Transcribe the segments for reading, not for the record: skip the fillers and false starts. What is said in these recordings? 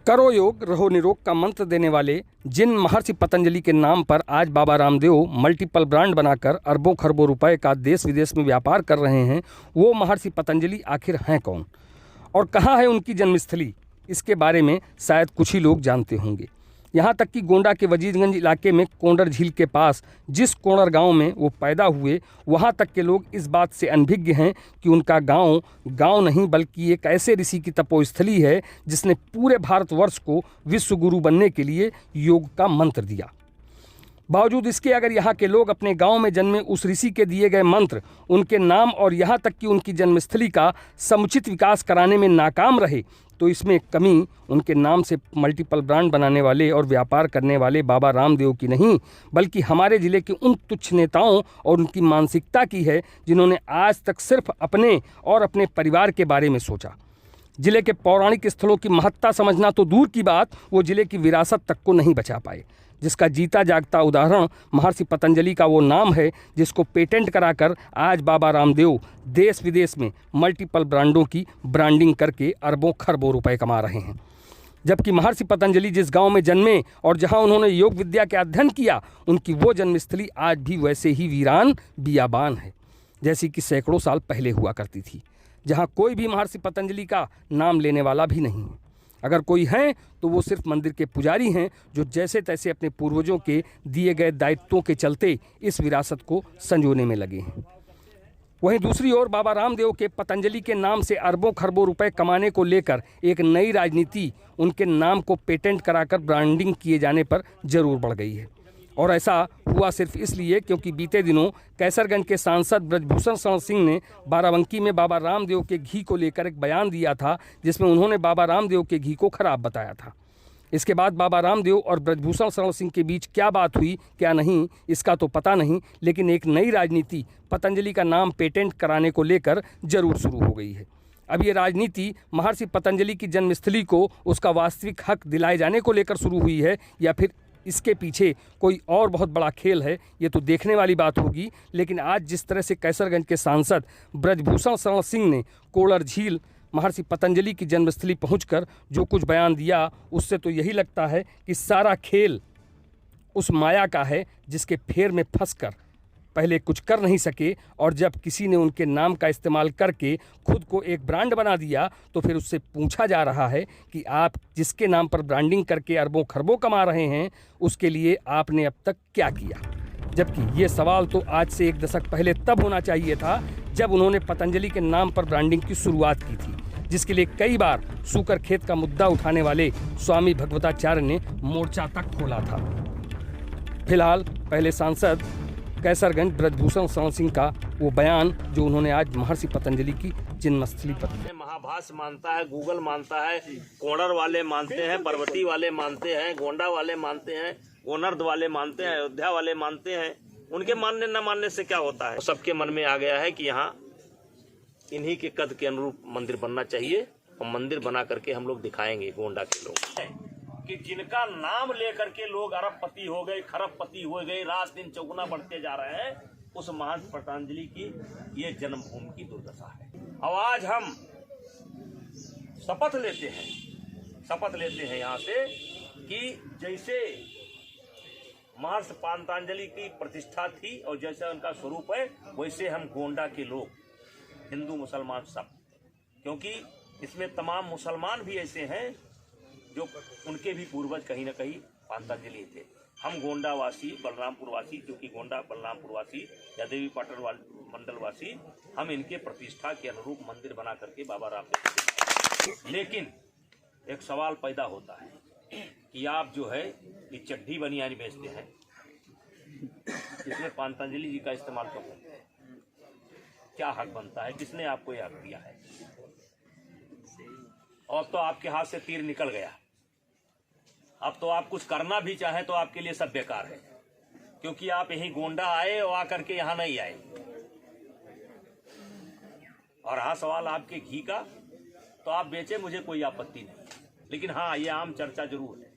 करो योग रहो निरोग का मंत्र देने वाले जिन महर्षि पतंजलि के नाम पर आज बाबा रामदेव मल्टीपल ब्रांड बनाकर अरबों खरबों रुपए का देश विदेश में व्यापार कर रहे हैं, वो महर्षि पतंजलि आखिर हैं कौन और कहाँ है उनकी जन्मस्थली, इसके बारे में शायद कुछ ही लोग जानते होंगे। यहाँ तक कि गोंडा के वजीरगंज इलाके में कोंडर झील के पास जिस कोंडर गांव में वो पैदा हुए, वहाँ तक के लोग इस बात से अनभिज्ञ हैं कि उनका गांव नहीं बल्कि एक ऐसे ऋषि की तपोस्थली है जिसने पूरे भारतवर्ष को विश्व गुरु बनने के लिए योग का मंत्र दिया। बावजूद इसके अगर यहाँ के लोग अपने गांव में जन्मे उस ऋषि के दिए गए मंत्र, उनके नाम और यहाँ तक कि उनकी जन्मस्थली का समुचित विकास कराने में नाकाम रहे, तो इसमें कमी उनके नाम से मल्टीपल ब्रांड बनाने वाले और व्यापार करने वाले बाबा रामदेव की नहीं, बल्कि हमारे ज़िले के उन तुच्छ नेताओं और उनकी मानसिकता की है जिन्होंने आज तक सिर्फ अपने और अपने परिवार के बारे में सोचा। ज़िले के पौराणिक स्थलों की महत्ता समझना तो दूर की बात, वो ज़िले की विरासत तक को नहीं बचा पाए, जिसका जीता जागता उदाहरण महर्षि पतंजलि का वो नाम है जिसको पेटेंट कराकर आज बाबा रामदेव देश विदेश में मल्टीपल ब्रांडों की ब्रांडिंग करके अरबों खरबों रुपए कमा रहे हैं। जबकि महर्षि पतंजलि जिस गांव में जन्मे और जहां उन्होंने योग विद्या के अध्ययन किया, उनकी वो जन्मस्थली आज भी वैसे ही वीरान बियाबान है जैसी कि सैकड़ों साल पहले हुआ करती थी, जहां कोई भी महर्षि पतंजलि का नाम लेने वाला भी नहीं है। अगर कोई हैं तो वो सिर्फ मंदिर के पुजारी हैं जो जैसे तैसे अपने पूर्वजों के दिए गए दायित्वों के चलते इस विरासत को संजोने में लगे हैं। वहीं दूसरी ओर बाबा रामदेव के पतंजलि के नाम से अरबों खरबों रुपए कमाने को लेकर एक नई राजनीति उनके नाम को पेटेंट कराकर ब्रांडिंग किए जाने पर जरूर बढ़ गई है। और ऐसा हुआ सिर्फ इसलिए क्योंकि बीते दिनों कैसरगंज के सांसद ब्रजभूषण शरण सिंह ने बाराबंकी में बाबा रामदेव के घी को लेकर एक बयान दिया था, जिसमें उन्होंने बाबा रामदेव के घी को खराब बताया था। इसके बाद बाबा रामदेव और ब्रजभूषण शरण सिंह के बीच क्या बात हुई क्या नहीं, इसका तो पता नहीं, लेकिन एक नई राजनीति पतंजलि का नाम पेटेंट कराने को लेकर जरूर शुरू हो गई है। अब ये राजनीति महर्षि पतंजलि की जन्मस्थली को उसका वास्तविक हक दिलाए जाने को लेकर शुरू हुई है या फिर इसके पीछे कोई और बहुत बड़ा खेल है, ये तो देखने वाली बात होगी। लेकिन आज जिस तरह से कैसरगंज के सांसद ब्रजभूषण शरण सिंह ने कोंडर झील महर्षि पतंजलि की जन्मस्थली पहुंचकर जो कुछ बयान दिया, उससे तो यही लगता है कि सारा खेल उस माया का है जिसके फेर में फंसकर पहले कुछ कर नहीं सके, और जब किसी ने उनके नाम का इस्तेमाल करके खुद को एक ब्रांड बना दिया तो फिर उससे पूछा जा रहा है कि आप जिसके नाम पर ब्रांडिंग करके अरबों खरबों कमा रहे हैं, उसके लिए आपने अब तक क्या किया। जबकि ये सवाल तो आज से एक दशक पहले तब होना चाहिए था जब उन्होंने पतंजलि के नाम पर ब्रांडिंग की शुरुआत की थी, जिसके लिए कई बार सूकर खेत का मुद्दा उठाने वाले स्वामी भगवताचार्य ने मोर्चा तक खोला था। फिलहाल पहले सांसद कैसरगंज ब्रजभूषण शरण सिंह का वो बयान जो उन्होंने आज महर्षि पतंजलि की जन्मस्थली पर महाभाष्य मानता है, गूगल मानता है, कोंडर वाले मानते हैं, पर्वती वाले मानते हैं, गोंडा वाले मानते हैं, कोनर्द वाले मानते हैं, अयोध्या वाले मानते हैं। उनके मानने न मानने से क्या होता है, सबके मन में आ गया है कि यहाँ इन्हीं के कद के अनुरूप मंदिर बनना चाहिए और मंदिर बना करके हम लोग दिखाएंगे गोंडा के लोग कि जिनका नाम लेकर के लोग अरबपति हो गए, खरबपति हो गए, रात दिन चौगुना बढ़ते जा रहे हैं, उस महर्षि पतंजलि की ये जन्मभूमि की दुर्दशा है। अब आज हम शपथ लेते हैं यहाँ से कि जैसे महर्षि पतंजलि की प्रतिष्ठा थी और जैसा उनका स्वरूप है, वैसे हम गोंडा के लोग, हिंदू मुसलमान सब, क्योंकि इसमें तमाम मुसलमान भी ऐसे हैं जो उनके भी पूर्वज कहीं ना कहीं पतंजलि थे। हम गोंडा वासी, बलरामपुर वासी, क्योंकि गोंडा बलरामपुर वासी या देवी पाटन मंडल वासी, हम इनके प्रतिष्ठा के अनुरूप मंदिर बना करके बाबा रामदेव। लेकिन एक सवाल पैदा होता है कि आप जो है ये चड्ढी बनियानी बेचते हैं, इसमें पतंजलि जी का इस्तेमाल करो, क्या हक बनता है, किसने आपको यह हक दिया है। और तो आपके हाथ से तीर निकल गया, अब तो आप कुछ करना भी चाहें तो आपके लिए सब बेकार है, क्योंकि आप यहीं गोंडा आए और आकर के यहाँ नहीं आए। और हाँ, सवाल आपके घी का, तो आप बेचे, मुझे कोई आपत्ति नहीं, लेकिन हाँ ये आम चर्चा जरूर है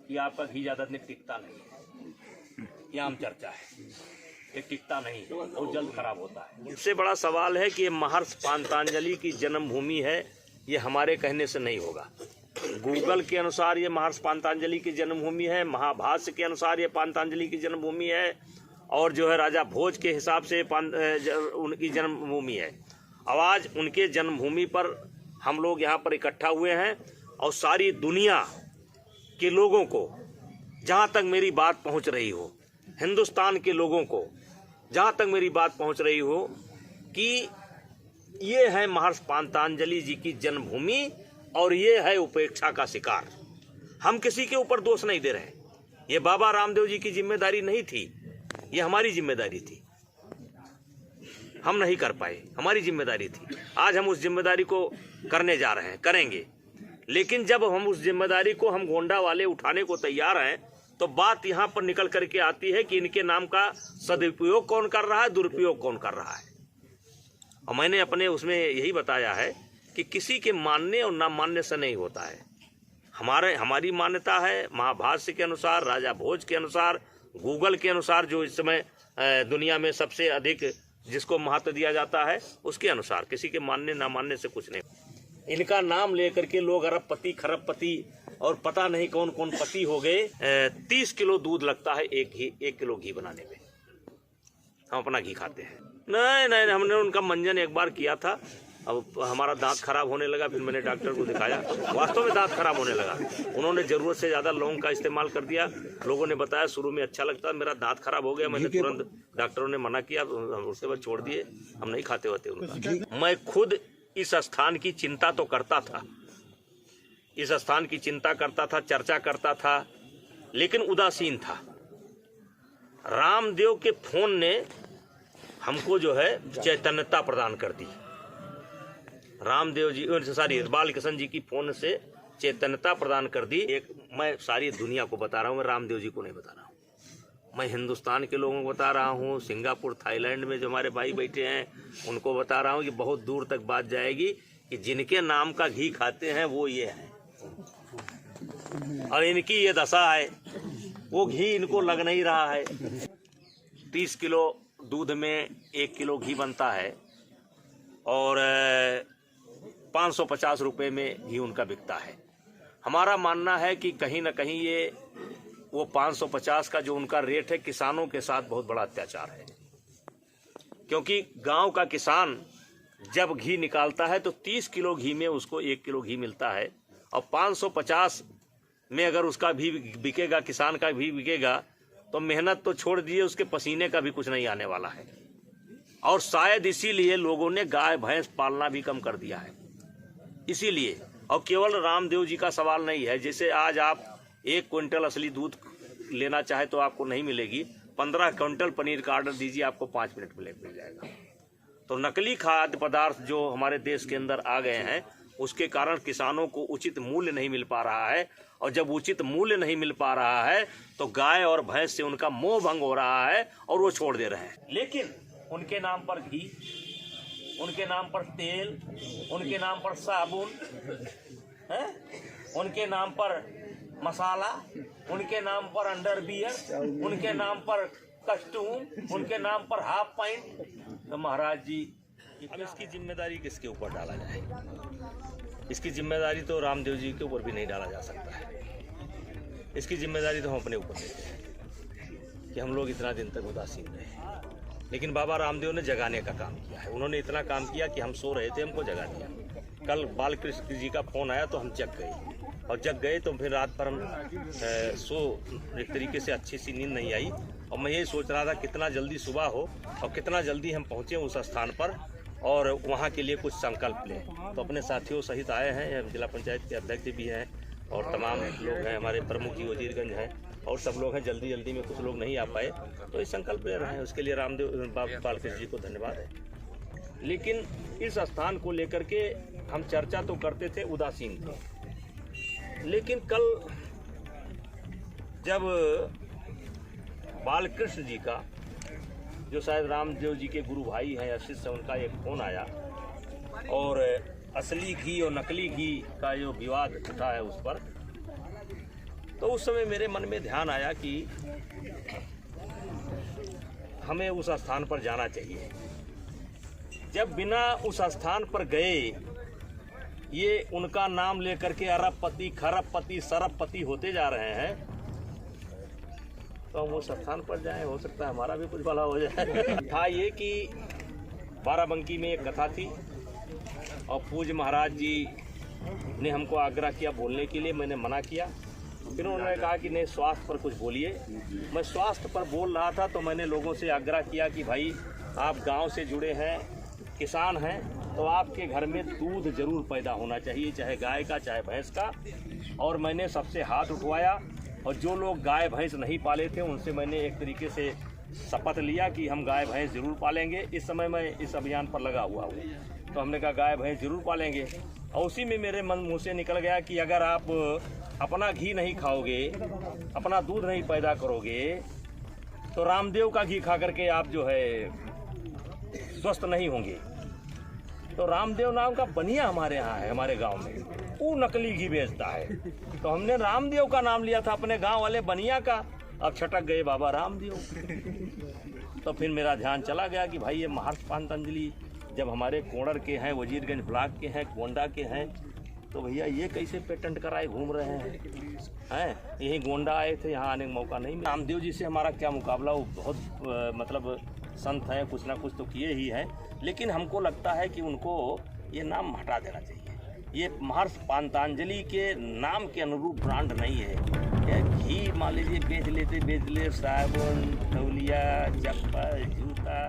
कि आपका घी ज्यादा दिन टिकता नहीं, ये आम चर्चा है, ये टिकता नहीं, बहुत जल्द खराब होता है। इससे बड़ा सवाल है कि ये महर्षि पतंजलि की जन्मभूमि है, ये हमारे कहने से नहीं होगा। गूगल के अनुसार ये महर्षि पातंजलि की जन्मभूमि है, महाभाष्य के अनुसार ये पातंजलि की जन्मभूमि है, और जो है राजा भोज के हिसाब से उनकी जन्मभूमि है। अब आज उनके जन्मभूमि पर हम लोग यहाँ पर इकट्ठा हुए हैं और सारी दुनिया के लोगों को, जहाँ तक मेरी बात पहुँच रही हो, हिंदुस्तान के लोगों को जहाँ तक मेरी बात पहुँच रही हो कि ये है महर्षि पातंजलि जी की जन्मभूमि और ये है उपेक्षा का शिकार। हम किसी के ऊपर दोष नहीं दे रहे। ये बाबा रामदेव जी की जिम्मेदारी नहीं थी, ये हमारी जिम्मेदारी थी। हम नहीं कर पाए, हमारी जिम्मेदारी थी। आज हम उस जिम्मेदारी को करने जा रहे हैं, करेंगे। लेकिन जब हम उस जिम्मेदारी को हम गोंडा वाले उठाने को तैयार हैं तो बात यहाँ पर निकल करके आती है कि इनके नाम का सदुपयोग कौन कर रहा है, दुरुपयोग कौन कर रहा है। और मैंने अपने उसमें यही बताया है कि किसी के मानने और ना मानने से नहीं होता है। हमारी मान्यता है महाभाष्य के अनुसार, राजा भोज के अनुसार, गूगल के अनुसार, जो इस समय दुनिया में सबसे अधिक जिसको महत्व दिया जाता है, उसके अनुसार। किसी के मानने ना मानने से कुछ नहीं। इनका नाम लेकर के लोग अरबपति, खरबपति और पता नहीं कौन कौन पति हो गए। 30 किलो दूध लगता है एक किलो घी बनाने में। हम अपना घी खाते हैं। नहीं, हमने उनका मंजन एक बार किया था। अब हमारा दांत खराब होने लगा, फिर मैंने डॉक्टर को दिखाया। वास्तव में दांत खराब होने लगा। उन्होंने ज़रूरत से ज़्यादा लौंग का इस्तेमाल कर दिया। लोगों ने बताया शुरू में अच्छा लगता, मेरा दांत खराब हो गया। मैंने तुरंत, डॉक्टरों ने मना किया, उसके बाद छोड़ दिए। हम नहीं खाते होते उनका। मैं खुद इस स्थान की चिंता तो करता था, इस स्थान की चिंता करता था, चर्चा करता था, लेकिन उदासीन था। रामदेव के फोन ने हमको जो है चैतन्यता प्रदान कर दी। रामदेव जी, सॉरी, बालकृष्ण जी की फोन से चैतन्यता प्रदान कर दी। एक मैं सारी दुनिया को बता रहा हूँ, मैं रामदेव जी को नहीं बता रहा हूँ। मैं हिंदुस्तान के लोगों को बता रहा हूँ, सिंगापुर, थाईलैंड में जो हमारे भाई बैठे हैं उनको बता रहा हूँ कि बहुत दूर तक बात जाएगी कि जिनके नाम का घी खाते हैं वो ये है, और इनकी ये दशा है। वो घी इनको लग नहीं रहा है। 30 किलो दूध में 1 किलो घी बनता है और 550 रुपये में घी उनका बिकता है। हमारा मानना है कि कहीं ना कहीं ये वो 550 का जो उनका रेट है, किसानों के साथ बहुत बड़ा अत्याचार है। क्योंकि गांव का किसान जब घी निकालता है तो 30 किलो घी में उसको 1 किलो घी मिलता है, और 550 में अगर उसका भी बिकेगा, किसान का भी बिकेगा, तो मेहनत तो छोड़ दिए, उसके पसीने का भी कुछ नहीं आने वाला है। और शायद इसीलिए लोगों ने गाय भैंस पालना भी कम कर दिया है। इसीलिए, और केवल रामदेव जी का सवाल नहीं है। जैसे आज आप 1 क्विंटल असली दूध लेना चाहे तो आपको नहीं मिलेगी, 15 क्विंटल पनीर का ऑर्डर दीजिए, आपको 5 मिनट में मिल जाएगा। तो नकली खाद्य पदार्थ जो हमारे देश के अंदर आ गए हैं, उसके कारण किसानों को उचित मूल्य नहीं मिल पा रहा है, और जब उचित मूल्य नहीं मिल पा रहा है तो गाय और भैंस से उनका मोह भंग हो रहा है और वो छोड़ दे रहे हैं। लेकिन उनके नाम पर घी, उनके नाम पर तेल, उनके नाम पर साबुन है, उनके नाम पर मसाला, उनके नाम पर अंडरवियर, उनके नाम पर कस्टूम, उनके नाम पर हाफ पैंट। तो महाराज जी, इसकी जिम्मेदारी किसके ऊपर डाला जाए? इसकी जिम्मेदारी तो रामदेव जी के ऊपर भी नहीं डाला जा सकता है। इसकी जिम्मेदारी तो हम अपने ऊपर लेते हैं कि हम लोग इतना दिन तक उदासीन रहे। लेकिन बाबा रामदेव ने जगाने का काम किया है। उन्होंने इतना काम किया कि हम सो रहे थे, हमको जगा दिया। कल बालकृष्ण जी का फ़ोन आया तो हम जग गए, और जग गए तो फिर रात भर हम एक तरीके से अच्छी सी नींद नहीं आई। और मैं यही सोच रहा था कितना जल्दी सुबह हो और कितना जल्दी हम पहुँचें उस स्थान पर और वहाँ के लिए कुछ संकल्प लें। तो अपने साथियों सहित आए हैं, जिला पंचायत के अध्यक्ष भी हैं और तमाम लोग हैं, हमारे प्रमुख जी वजीरगंज हैं और सब लोग हैं। जल्दी में कुछ लोग नहीं आ पाए तो ये संकल्प ले रहे हैं। उसके लिए रामदेव बालकृष्ण जी को धन्यवाद है। लेकिन इस स्थान को लेकर के हम चर्चा तो करते थे, उदासीन थे। लेकिन कल जब बालकृष्ण जी का, जो शायद रामदेव जी के गुरु भाई हैं या शिष्य, उनका एक फ़ोन आया और असली घी और नकली घी का जो विवाद उठा है उस पर, तो उस समय मेरे मन में ध्यान आया कि हमें उस स्थान पर जाना चाहिए। जब बिना उस स्थान पर गए ये उनका नाम लेकर के अरबपति, खरबपति, सरबपति होते जा रहे हैं, तो हम उस स्थान पर जाएं, हो सकता है हमारा भी कुछ भला हो जाए। था ये कि बाराबंकी में एक कथा थी और पूज्य महाराज जी ने हमको आग्रह किया बोलने के लिए, मैंने मना किया। फिर उन्होंने कहा कि नहीं, स्वास्थ्य पर कुछ बोलिए। मैं स्वास्थ्य पर बोल रहा था तो मैंने लोगों से आग्रह किया कि भाई आप गांव से जुड़े हैं, किसान हैं, तो आपके घर में दूध जरूर पैदा होना चाहिए, चाहे गाय का चाहे भैंस का। और मैंने सबसे हाथ उठवाया और जो लोग गाय भैंस नहीं पाले थे उनसे मैंने एक तरीके से शपथ लिया कि हम गाय भैंस जरूर पालेंगे। इस समय मैं इस अभियान पर लगा हुआ हूँ, तो हमने कहा गाय भैंस जरूर पालेंगे। और उसी में मेरे मुँह से निकल गया कि अगर आप अपना घी नहीं खाओगे, अपना दूध नहीं पैदा करोगे, तो रामदेव का घी खा करके आप जो है स्वस्थ नहीं होंगे। तो रामदेव नाम का बनिया हमारे यहाँ है, हमारे गांव में, वो नकली घी बेचता है। तो हमने रामदेव का नाम लिया था अपने गांव वाले बनिया का, अब छटक गए बाबा रामदेव। तो फिर मेरा ध्यान चला गया कि भाई ये महर्षि पतंजलि जब हमारे कोड़र के हैं, वजीरगंज ब्लॉक के हैं, गोंडा के हैं, तो भैया ये कैसे पेटेंट कराए घूम रहे हैं। यहीं गोंडा आए थे, यहाँ आने का मौका नहीं मिला। रामदेव जी से हमारा क्या मुकाबला, वो बहुत मतलब संत हैं, कुछ ना कुछ तो किए ही हैं, लेकिन हमको लगता है कि उनको ये नाम हटा देना चाहिए। ये महर्षि पतंजलि के नाम के अनुरूप ब्रांड नहीं है। क्या घी मान लीजिए बेच ले साबुन, तौलिया, चप्पल, जूता,